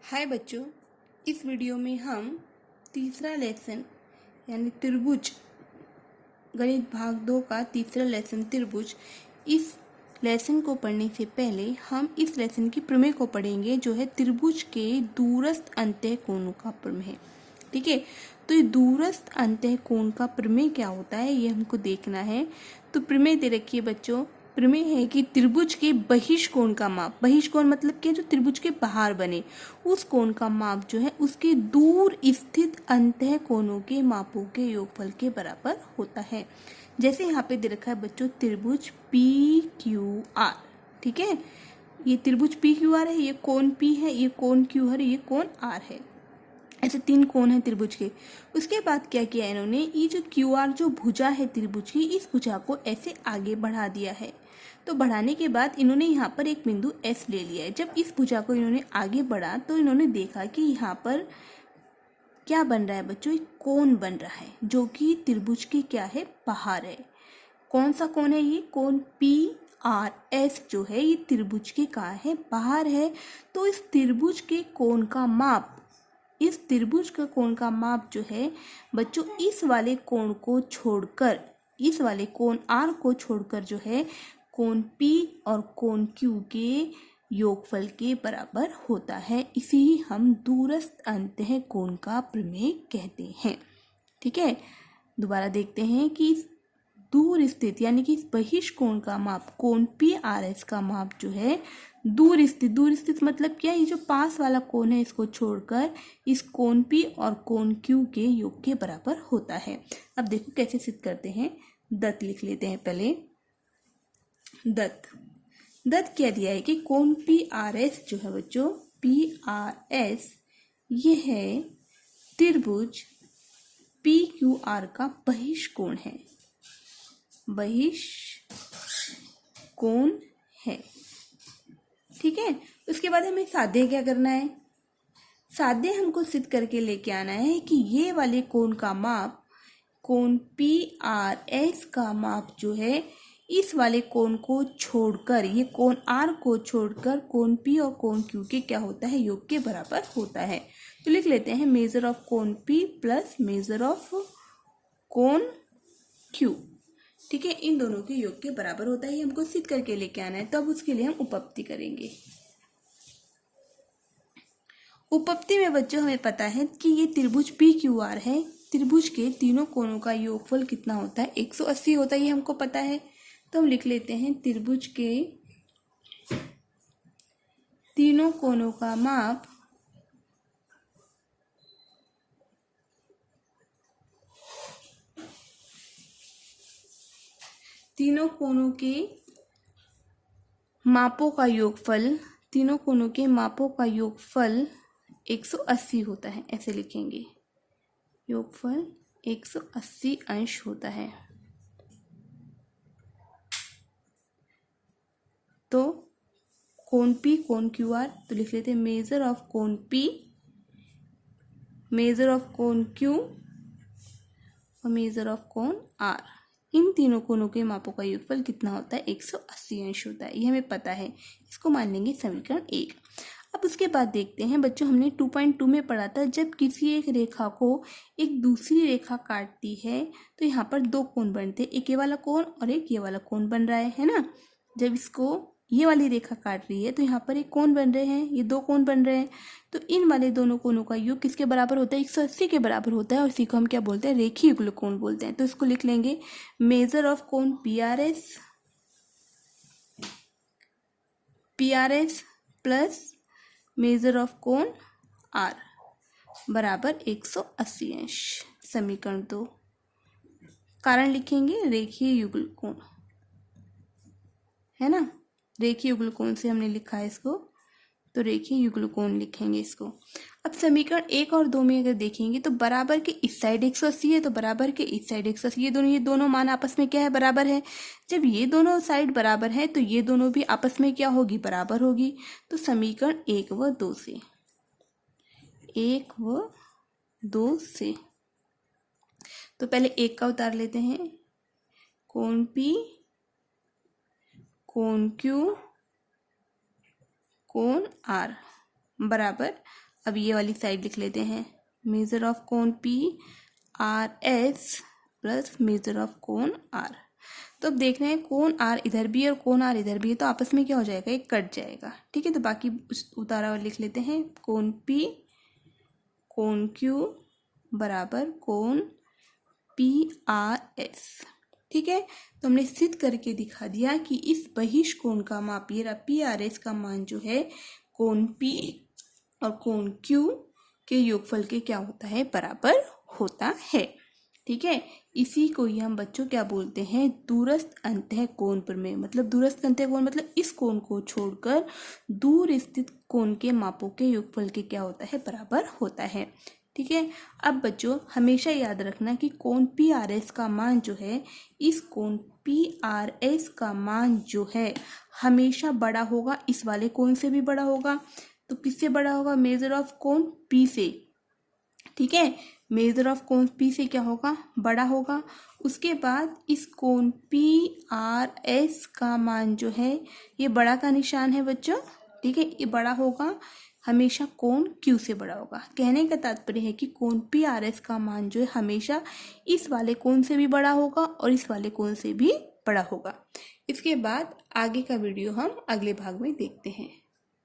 हाय बच्चों, इस वीडियो में हम तीसरा लेसन यानी त्रिभुज गणित भाग 2 का तीसरा लेसन त्रिभुज। इस लेसन को पढ़ने से पहले हम इस लेसन की प्रमेय को पढ़ेंगे, जो है त्रिभुज के दूरस्थ अंतः कोणों का प्रमेय। ठीक है, तो ये दूरस्थ अंतः कोण का प्रमेय क्या होता है ये हमको देखना है। तो प्रमेय दे रखी है बच्चों। प्रमेय है कि त्रिभुज के बहिष्कोण का माप, बहिष्कोण मतलब कि जो त्रिभुज के बाहर बने उस कोण का माप जो है उसके दूर स्थित अंतः कोणों के मापों के योगफल के बराबर होता है। जैसे यहाँ पे दे रखा है बच्चों त्रिभुज पी क्यू आर। ठीक है, ये त्रिभुज पी क्यू आर है, ये कोण पी है, ये कोण क्यू है, ये कोण आर है। ऐसे तीन कोण हैं त्रिभुज के। उसके बाद क्या किया इन्होंने, ये जो क्यू आर जो भुजा है त्रिभुज की, इस भुजा को ऐसे आगे बढ़ा दिया है। तो बढ़ाने के बाद इन्होंने यहाँ पर एक बिंदु एस ले लिया है। जब इस भुजा को इन्होंने आगे बढ़ा तो इन्होंने देखा कि यहाँ पर क्या बन रहा है बच्चों, एक कोण बन रहा है जो कि त्रिभुज के क्या है, बाहर है। कौन सा कोण है ये, कोण पी आर एस जो है ये त्रिभुज के कहाँ है, बाहर है। तो इस त्रिभुज के कोण का माप, इस त्रिभुज का कोण का माप जो है बच्चों इस वाले कोण को छोड़कर, इस वाले कोण आर को छोड़कर जो है कोण पी और कोण क्यू के योगफल के बराबर होता है। इसी हम दूरस्थ अंतः कोण का प्रमेय कहते हैं। ठीक है, दोबारा देखते हैं कि दूर स्थित यानी कि इस बहिष्कोण का माप, कोण पी आर एस का माप जो है दूर स्थित मतलब क्या, ये जो पास वाला कोण है इसको छोड़कर इस कोण पी और कोण क्यू के योग के बराबर होता है। अब देखो कैसे सिद्ध करते हैं। दत्त लिख लेते हैं पहले। दत्त क्या दिया है कि कोण पी आर एस जो है बच्चों, पी आर एस ये है त्रिभुज पी क्यू आर का बहिष्कोण है, बहिष्कोण है। ठीक है, उसके बाद हमें साध्य क्या करना है, साध्य हमको सिद्ध करके लेके आना है कि ये वाले कोण का माप, कोण पी आर एस का माप जो है इस वाले कोण को छोड़कर, ये कोण आर को छोड़कर कोण पी और कोण क्यू के क्या होता है, योग के बराबर होता है। तो लिख लेते हैं मेजर ऑफ कोण पी प्लस मेजर ऑफ कोण क्यू। ठीक है, इन दोनों के योग के बराबर होता है, ये हमको सिद्ध करके लेके आना है। तो अब उसके लिए हम उपपत्ति करेंगे। उपपत्ति में बच्चों हमें पता है कि ये त्रिभुज पी क्यू आर है, त्रिभुज के तीनों कोणों का योगफल कितना होता है, 180 होता है, ये हमको पता है। तो हम लिख लेते हैं त्रिभुज के तीनों कोणों का माप तीनों कोणों के मापों का योगफल, तीनों कोणों के मापों का योगफल 180 होता है, ऐसे लिखेंगे। योगफल 180 अंश होता है। तो कोण पी कोण क्यू आर, तो लिख लेते हैं मेजर ऑफ कोण पी, मेजर ऑफ कोण क्यू और मेजर ऑफ कोण आर। इन तीनों कोणों के मापों का योगफल कितना होता है, 180 अंश होता है, ये हमें पता है। इसको मान लेंगे समीकरण 1। अब उसके बाद देखते हैं बच्चों, हमने 2.2 में पढ़ा था, जब किसी एक रेखा को एक दूसरी रेखा काटती है तो यहाँ पर दो कोण बनते हैं, एक ये वाला कोण और एक ये वाला कोण बन रहा है ना। जब इसको ये वाली रेखा काट रही है तो यहाँ पर एक कोण बन रहे हैं, ये दो कोण बन रहे हैं। तो इन वाले दोनों कोणों का योग किसके बराबर होता है, 180 के बराबर होता है, और इसी को हम क्या बोलते हैं, रेखीय युगल कोण बोलते हैं। तो इसको लिख लेंगे मेजर ऑफ कोण P R S plus measure of कोण आर बराबर 180 अंश। समीकरण 2 कारण लिखेंगे रेखीय युगल कोण, है ना। रेखीय युगल कोण से हमने लिखा है इसको, तो रेखीय युगल कोण लिखेंगे इसको। अब समीकरण 1 और 2 में अगर देखेंगे तो बराबर के इस साइड 180 है तो बराबर के इस साइड 180, ये दोनों मान आपस में क्या है, बराबर है। जब ये दोनों साइड बराबर है तो ये दोनों भी आपस में क्या होगी, बराबर होगी। तो समीकरण 1 व 2 से, 1 व 2 से, तो पहले 1 का उतार लेते हैं, कोण पी कोण क्यू कोण आर बराबर अब ये वाली साइड लिख लेते हैं, मेजर ऑफ कोण P R S plus measure of कोण आर। तो अब देख रहे हैं कोण आर इधर भी है और कोण आर इधर भी है, तो आपस में क्या हो जाएगा, एक कट जाएगा। ठीक है, तो बाकी उतारा हुआ लिख लेते हैं, कोण पी कोण क्यू बराबर कोण पी आर एस। ठीक है, तो हमने सिद्ध करके दिखा दिया कि इस बहिष कोण का माप ये पी आर एस का मान जो है कोण पी और कोण क्यू के योगफल के क्या होता है, बराबर होता है। ठीक है, इसी को ही हम बच्चों क्या बोलते हैं, दूरस्थ अंतः कोण प्रमेय। मतलब दूरस्थ अंतः कोण मतलब इस कोण को छोड़कर दूर स्थित कोण के मापों के योगफल के क्या होता है, बराबर होता है। ठीक है, अब बच्चों हमेशा याद रखना कि कोण पी आर एस का मान जो है, इस कोण पी आर एस का मान जो है हमेशा बड़ा होगा, इस वाले कोण से भी बड़ा होगा। तो किससे बड़ा होगा, मेजर ऑफ कोण पी से। ठीक है, मेजर ऑफ कोण पी से क्या होगा, बड़ा होगा। उसके बाद इस कोण पी आर एस का मान जो है, ये बड़ा का निशान है बच्चों। ठीक है, ये बड़ा होगा, हमेशा कोण क्यू से बड़ा होगा। कहने का तात्पर्य है कि कोण पी आर एस का मान जो है हमेशा इस वाले कोण से भी बड़ा होगा और इस वाले कोण से भी बड़ा होगा। इसके बाद आगे का वीडियो हम अगले भाग में देखते हैं।